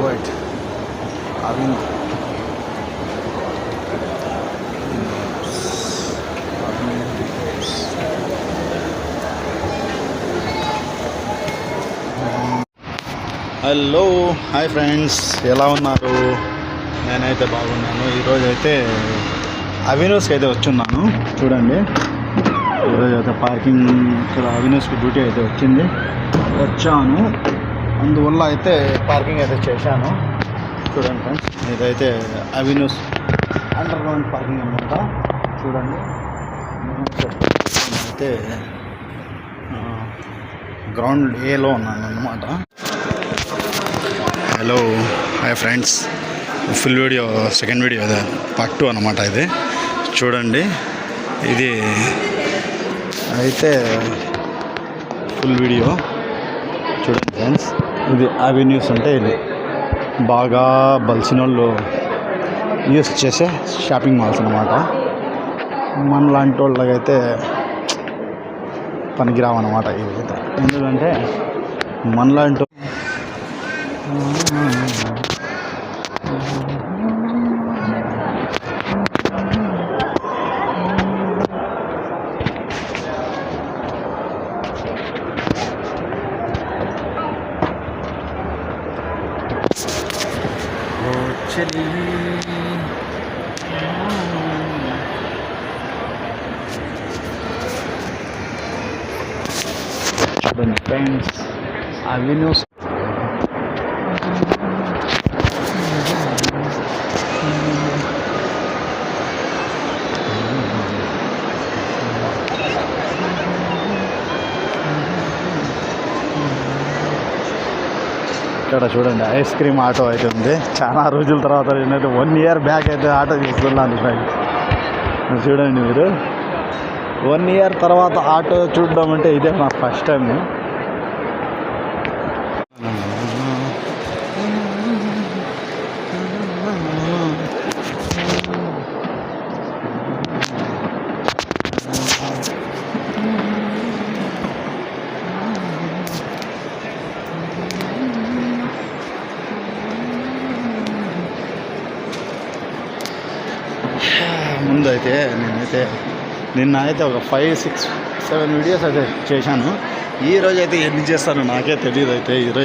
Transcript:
White Aravind hello hi friends, ఎలా ఉన్నారు? నేనైతే బాగున్నాను. ఈరోజు అయితే అవినూస్కి అయితే వచ్చున్నాను. చూడండి, ఈరోజు అయితే పార్కింగ్ ఇక్కడ అవినూస్కి డ్యూటీ అయితే వచ్చాను. అందువల్ల అయితే పార్కింగ్ అయితే చేశాను. చూడండి ఫ్రెండ్స్, ఇదైతే అవినూస్ అండర్ గ్రౌండ్ పార్కింగ్ అనమాట. చూడండి, అయితే గ్రౌండ్ ఏలో ఉన్నాను అన్నమాట. Hello hi friends, full video second video అదే పార్ట్ 2 అనమాట. ఇది చూడండి, ఇది అయితే ఫుల్ వీడియో చూడండి ఫ్రెండ్స్. ఇది అవెన్యూస్ అంటే ఇది బాగా బలిసిన వాళ్ళు యూస్ చేసే షాపింగ్ మాల్స్ అనమాట. మన లాంటి వాళ్ళకైతే పనికిరావన్నమాట ఇవి. ఎందుకంటే మనలాంటి చూడండి ఫ్రెండ్స్, అవెన్యూస్ ఇక్కడ చూడండి ఐస్ క్రీమ్ ఆటో అయితే ఉంది. చాలా రోజుల తర్వాత నేనైతే 1 year బ్యాక్ అయితే ఆటో చూస్తున్నాను ఫ్రెండ్స్. చూడండి మీరు, 1 year తర్వాత ఆటో చూడడం అంటే ఇదే నా ఫస్ట్ టైం. ముందు అయితే నిన్న అయితే ఒక 5, 6, 7 వీడియోస్ అయితే చేశాను. ఈరోజు అయితే ఎన్ని చేస్తానో నాకే తెలియదు. అయితే ఈరోజు